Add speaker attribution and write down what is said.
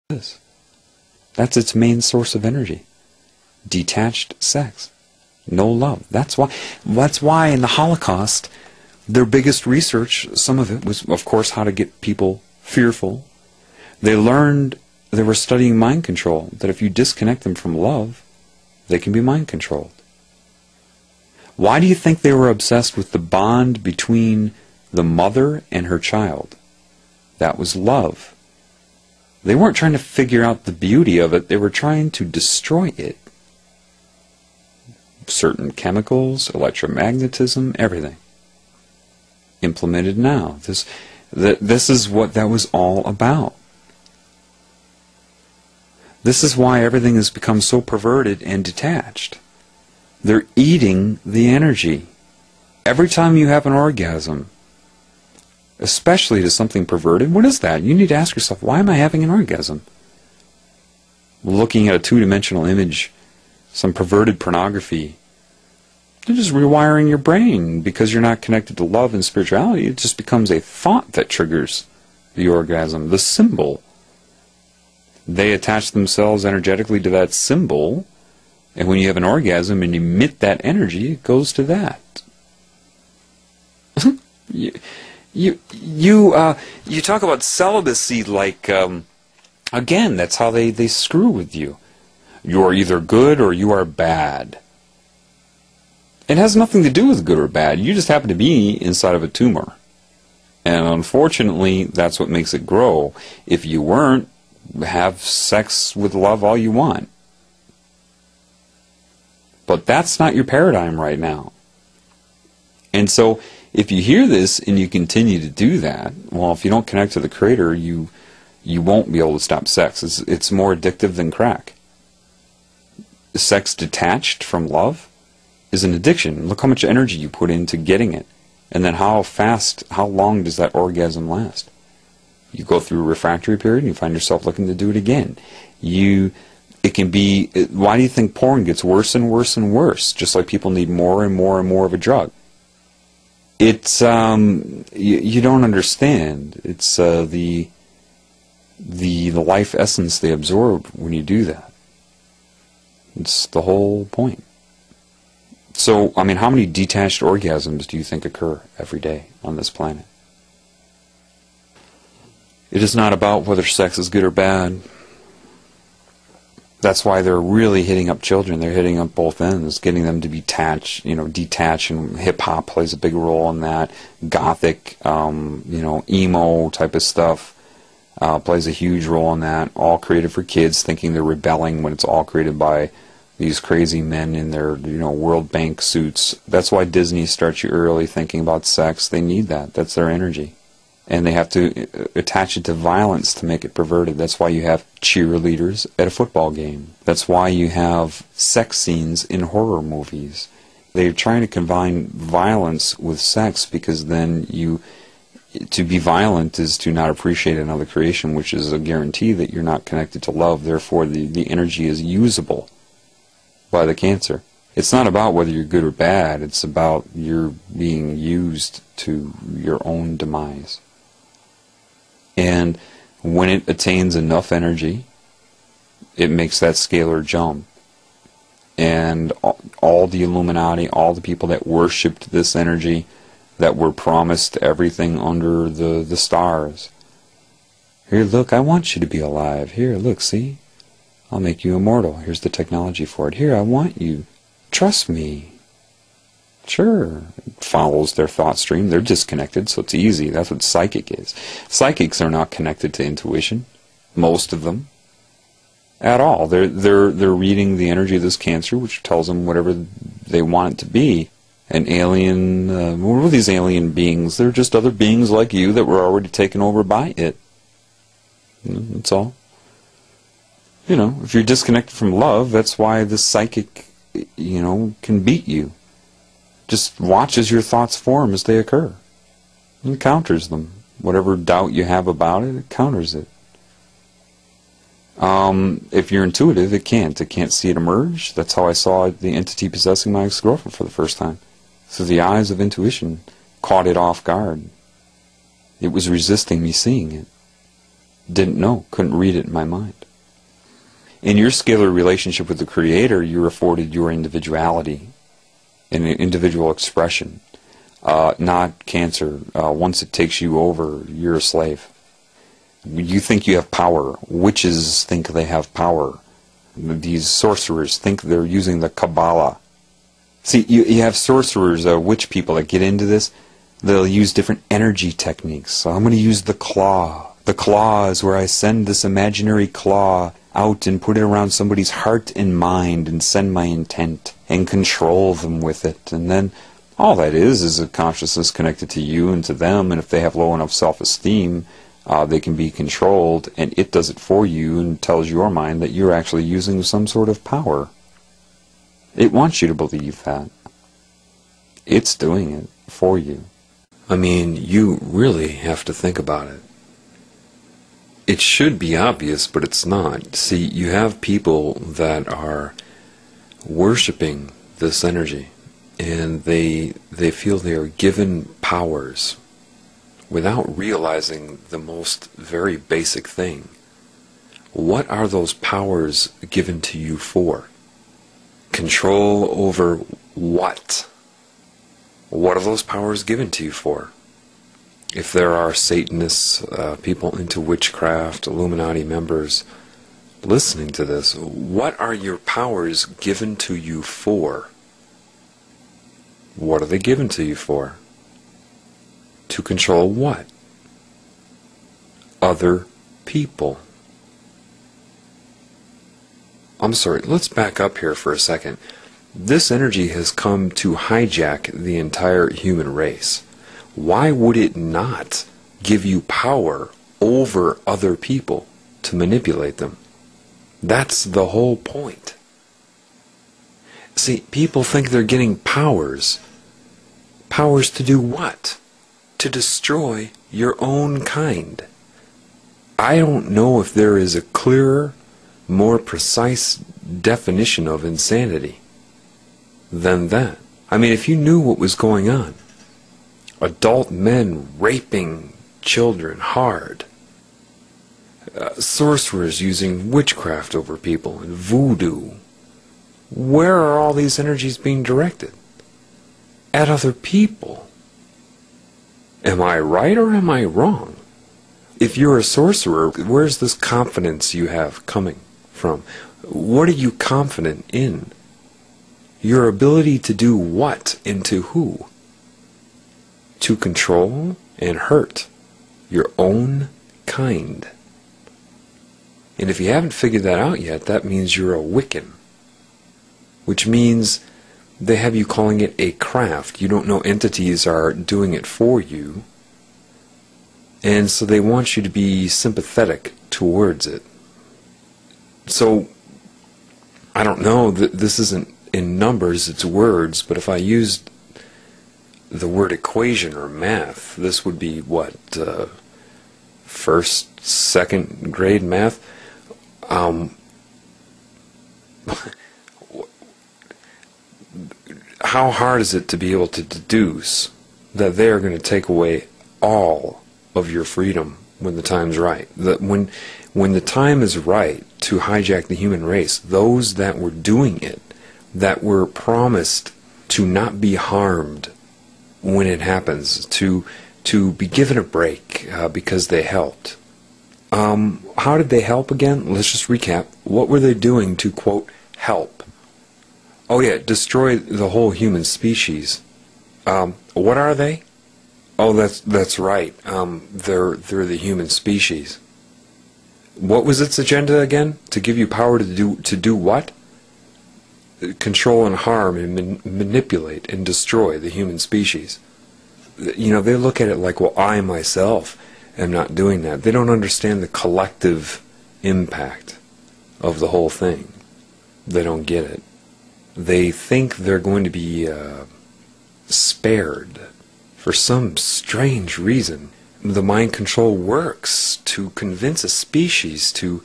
Speaker 1: is. That's its main source of energy. Detached sex. No love. That's why in the Holocaust, their biggest research, some of it was, of course, how to get people fearful. They learned, they were studying mind control, that if you disconnect them from love, they can be mind controlled. Why do you think they were obsessed with the bond between the mother and her child? That was love. They weren't trying to figure out the beauty of it, they were trying to destroy it. Certain chemicals, electromagnetism, everything. Implemented now. This is what that was all about. This is why everything has become so perverted and detached. They're eating the energy. Every time you have an orgasm, especially to something perverted, what is that? You need to ask yourself, why am I having an orgasm? Looking at a two-dimensional image, some perverted pornography, you're just rewiring your brain because you're not connected to love and spirituality. It just becomes a thought that triggers the orgasm, the symbol. They attach themselves energetically to that symbol, and when you have an orgasm and emit that energy, it goes to that. You talk about celibacy like, again, that's how they screw with you. You are either good or you are bad. It has nothing to do with good or bad. You just happen to be inside of a tumor. And unfortunately, that's what makes it grow. If you weren't, have sex with love all you want. But that's not your paradigm right now. And so, if you hear this and you continue to do that, well, if you don't connect to the Creator, you won't be able to stop sex. It's more addictive than crack. Sex detached from love is an addiction. Look how much energy you put into getting it. And then how long does that orgasm last? You go through a refractory period and you find yourself looking to do it again. It can be, why do you think porn gets worse and worse and worse? Just like people need more and more and more of a drug. It's, you don't understand. It's the life essence they absorb when you do that. It's the whole point. So, I mean, how many detached orgasms do you think occur every day on this planet? It is not about whether sex is good or bad. That's why they're really hitting up children. They're hitting up both ends, getting them to be detach, and hip-hop plays a big role in that. Gothic, emo type of stuff plays a huge role in that. All created for kids, thinking they're rebelling when it's all created by these crazy men in their, World Bank suits. That's why Disney starts you early thinking about sex. They need that. That's their energy. And they have to attach it to violence to make it perverted. That's why you have cheerleaders at a football game. That's why you have sex scenes in horror movies. They're trying to combine violence with sex because then to be violent is to not appreciate another creation, which is a guarantee that you're not connected to love. Therefore, the energy is usable by the cancer. It's not about whether you're good or bad. It's about you're being used to your own demise. And when it attains enough energy, it makes that scalar jump. And all the Illuminati, all the people that worshipped this energy, that were promised everything under the stars. Here, look, I want you to be alive. Here, look, see? I'll make you immortal. Here's the technology for it. Here, I want you. Trust me. Sure. It follows their thought stream. They're disconnected, so it's easy. That's what psychic is. Psychics are not connected to intuition. Most of them. At all. They're reading the energy of this cancer, which tells them whatever they want it to be. An alien, what were these alien beings? They're just other beings like you that were already taken over by it. That's all. If you're disconnected from love, that's why the psychic, can beat you. Just watch as your thoughts form as they occur. And counters them. Whatever doubt you have about it, it counters it. If you're intuitive, it can't. It can't see it emerge. That's how I saw the entity possessing my ex-girlfriend for the first time. Through the eyes of intuition, caught it off guard. It was resisting me seeing it. Didn't know, couldn't read it in my mind. In your scalar relationship with the Creator, you're afforded your individuality and individual expression, not cancer. Once it takes you over, you're a slave. You think you have power. Witches think they have power. These sorcerers think they're using the Kabbalah. See, you have sorcerers, witch people that get into this. They'll use different energy techniques. So I'm going to use the claw. The claw is where I send this imaginary claw out and put it around somebody's heart and mind and send my intent and control them with it. And then all that is a consciousness connected to you and to them. And if they have low enough self-esteem, they can be controlled, and it does it for you and tells your mind that you're actually using some sort of power. It wants you to believe that. It's doing it for you. I mean, you really have to think about it. It should be obvious, but it's not. See, you have people that are worshiping this energy, and they feel they are given powers without realizing the most very basic thing. What are those powers given to you for? Control over what? What are those powers given to you for? If there are Satanists, people into witchcraft, Illuminati members listening to this, what are your powers given to you for? What are they given to you for? To control what? Other people. I'm sorry, let's back up here for a second. This energy has come to hijack the entire human race. Why would it not give you power over other people to manipulate them? That's the whole point. See, people think they're getting powers. Powers to do what? To destroy your own kind. I don't know if there is a clearer, more precise definition of insanity than that. I mean, if you knew what was going on, adult men raping children hard, sorcerers using witchcraft over people and voodoo, where are all these energies being directed? At other people. Am I right or am I wrong? If you're a sorcerer, where's this confidence you have coming from? What are you confident in? Your ability to do what and to who? To control and hurt your own kind. And if you haven't figured that out yet, that means you're a Wiccan. Which means they have you calling it a craft. You don't know entities are doing it for you. And so they want you to be sympathetic towards it. So, I don't know, this isn't in numbers, it's words, but if I used the word equation or math, this would be what, first, second grade math? How hard is it to be able to deduce that they are going to take away all of your freedom when the time's right? That when the time is right to hijack the human race, those that were doing it, that were promised to not be harmed when it happens, to be given a break because they helped. How did they help again? Let's just recap. What were they doing to, quote, help? Oh yeah, destroy the whole human species. What are they? Oh, that's right. They're the human species. What was its agenda again? To give you power to do what? Control and harm and manipulate and destroy the human species. You know, they look at it like, well, I myself am not doing that. They don't understand the collective impact of the whole thing. They don't get it. They think they're going to be spared for some strange reason. The mind control works to convince a species to